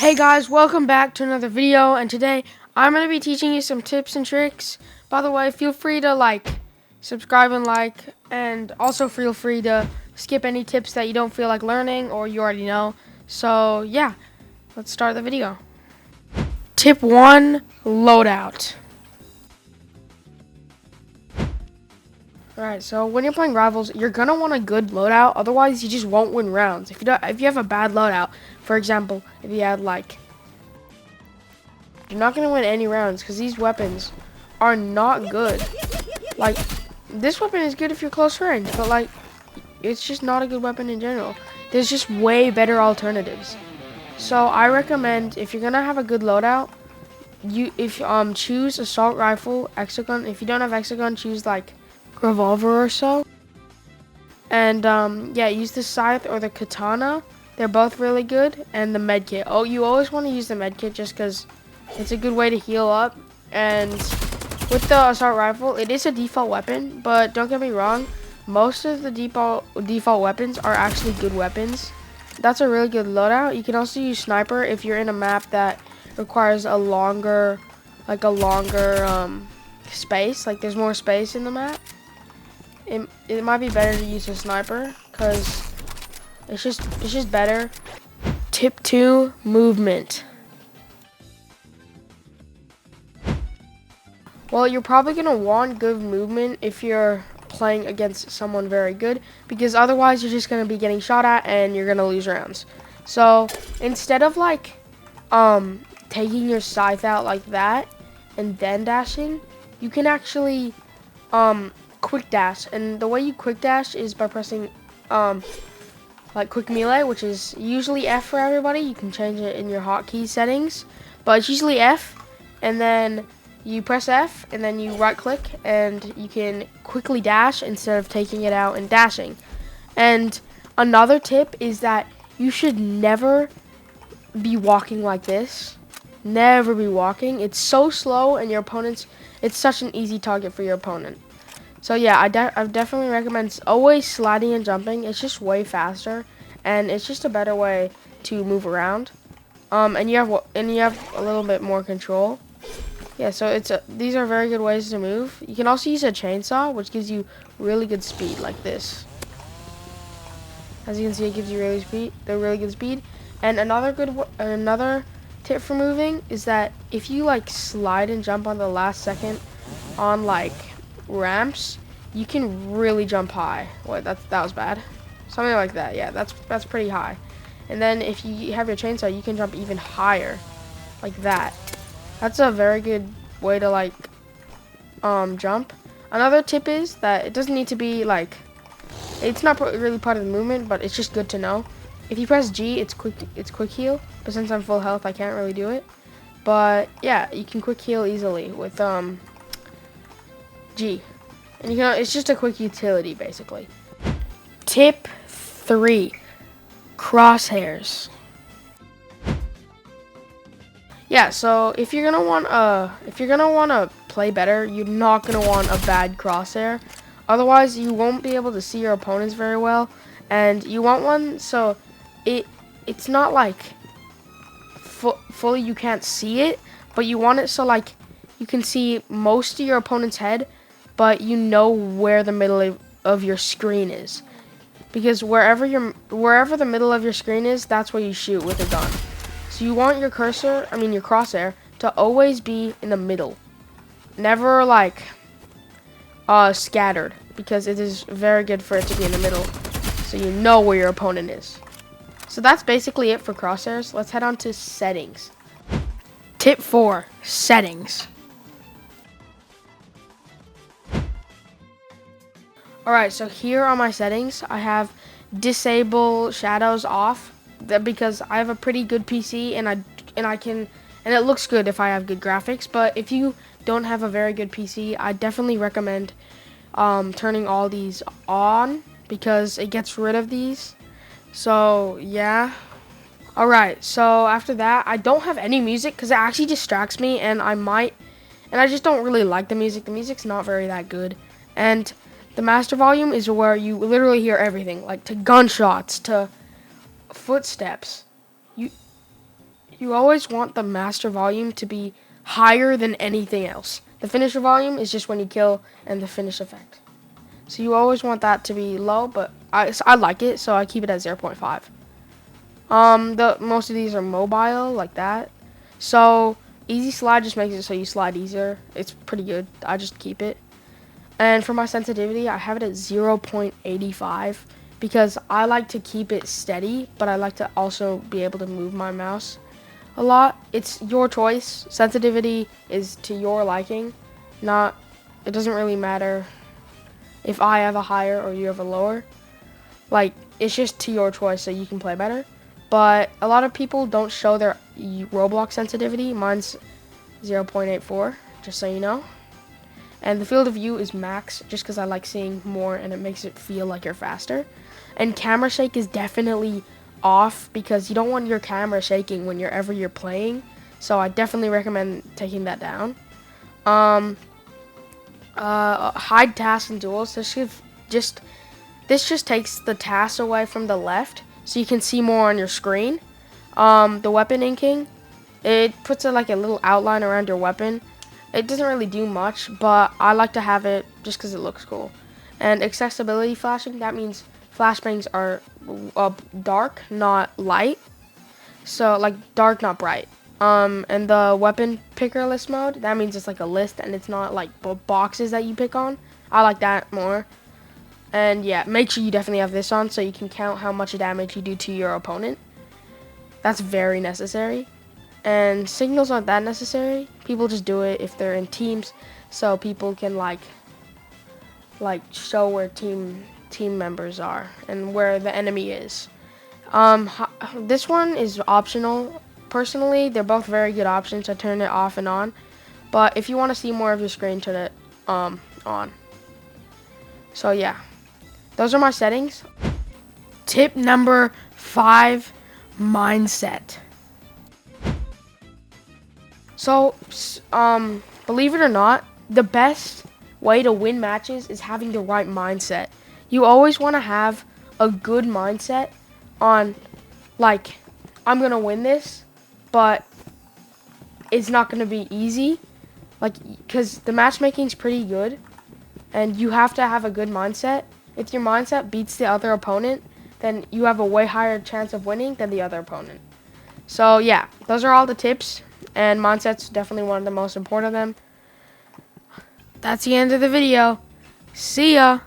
Hey guys, welcome back to another video, and today I'm going to be teaching you some tips and tricks. By the way, feel free to subscribe and also feel free to skip any tips that you don't feel like learning or you already know. So yeah, let's start the video. Tip 1, Loadout. Alright, so when you're playing Rivals, you're going to want a good loadout, otherwise you just won't win rounds. If you have a bad loadout, for example, if you had you're not going to win any rounds because these weapons are not good. Like, this weapon is good if you're close range, but it's just not a good weapon in general. There's just way better alternatives. So I recommend, if you're going to have a good loadout, choose assault rifle, hexagon. If you don't have hexagon, choose revolver or so. And yeah, use the scythe or the katana. They're both really good. And the medkit. Oh, you always want to use the medkit just because it's a good way to heal up. And with the assault rifle, it is a default weapon, but don't get me wrong, most of the default weapons are actually good weapons. That's a really good loadout. You can also use sniper if you're in a map that requires a longer space. Like there's more space in the map. It might be better to use a sniper because it's just better. Tip 2, movement. Well, you're probably going to want good movement if you're playing against someone very good, because otherwise you're just going to be getting shot at and you're going to lose rounds. So instead of taking your scythe out like that and then dashing, you can actually quick dash. And the way you quick dash is by pressing quick melee, which is usually F for everybody. You can change it in your hotkey settings, but it's usually F, and then you press F and then you right click and you can quickly dash instead of taking it out and dashing. And another tip is that you should never be walking like this. Never be walking. It's so slow and it's such an easy target for your opponent. So yeah, I definitely recommend always sliding and jumping. It's just way faster and it's just a better way to move around. And you have a little bit more control. Yeah, so these are very good ways to move. You can also use a chainsaw, which gives you really good speed, like this. As you can see, it gives you really good speed. And another tip for moving is that if you slide and jump on the last second on ramps, you can really jump high. Wait, that was bad. Something like that. Yeah, that's pretty high. And then if you have your chainsaw, you can jump even higher, like that. That's a very good way to jump. Another tip is that it doesn't need to be it's not really part of the movement, but it's just good to know. If you press G, it's quick heal, but since I'm full health, I can't really do it. But yeah, you can quick heal easily with G. And it's just a quick utility basically. Tip 3, crosshairs. Yeah, so if you're gonna want to play better, you're not gonna want a bad crosshair. Otherwise, you won't be able to see your opponents very well, and you want one so it's not fully you can't see it, but you want it so you can see most of your opponent's head, but you know where the middle of your screen is, because wherever the middle of your screen is, that's where you shoot with a gun. So you want your crosshair to always be in the middle. Never scattered, because it is very good for it to be in the middle so you know where your opponent is. So that's basically it for crosshairs. Let's head on to settings. Tip 4, settings. Alright, so here on my settings, I have disable shadows off. Because I have a pretty good PC and it looks good if I have good graphics. But if you don't have a very good PC, I definitely recommend turning all these on, because it gets rid of these. So yeah. Alright, so after that, I don't have any music because it actually distracts me, and I just don't really like the music. The music's not very that good. And the master volume is where you literally hear everything, to gunshots, to footsteps. You You always want the master volume to be higher than anything else. The finisher volume is just when you kill and the finish effect. So you always want that to be low, but I like it, so I keep it at 0.5. Most of these are mobile, like that. So easy slide just makes it so you slide easier. It's pretty good. I just keep it. And for my sensitivity, I have it at 0.85 because I like to keep it steady, but I like to also be able to move my mouse a lot. It's your choice. Sensitivity is to your liking. It doesn't really matter if I have a higher or you have a lower. Like, it's just to your choice so you can play better. But a lot of people don't show their Roblox sensitivity. Mine's 0.84, just so you know. And the field of view is max, just because I like seeing more and it makes it feel like you're faster. And camera shake is definitely off because you don't want your camera shaking whenever you're playing. So I definitely recommend taking that down. Hide tasks and duels. This just takes the tasks away from the left, so you can see more on your screen. The weapon inking, it puts like a little outline around your weapon. It doesn't really do much, but I like to have it just because it looks cool. And accessibility flashing, that means flashbangs are dark, not light. So like dark, not bright. And the weapon picker list mode, that means it's like a list and it's not like boxes that you pick on. I like that more. And yeah, make sure you definitely have this on so you can count how much damage you do to your opponent. That's very necessary. And signals aren't that necessary. People just do it if they're in teams, so people can like show where team members are and where the enemy is. This one is optional. Personally, they're both very good options. I turn it off and on. But if you want to see more of your screen, turn it on. So yeah, those are my settings. Tip number 5, mindset. So, believe it or not, the best way to win matches is having the right mindset. You always want to have a good mindset on, like, I'm going to win this, but it's not going to be easy. Like, because the matchmaking's pretty good, and you have to have a good mindset. If your mindset beats the other opponent, then you have a way higher chance of winning than the other opponent. So, yeah, those are all the tips. And mindset's definitely one of the most important of them. That's the end of the video. See ya!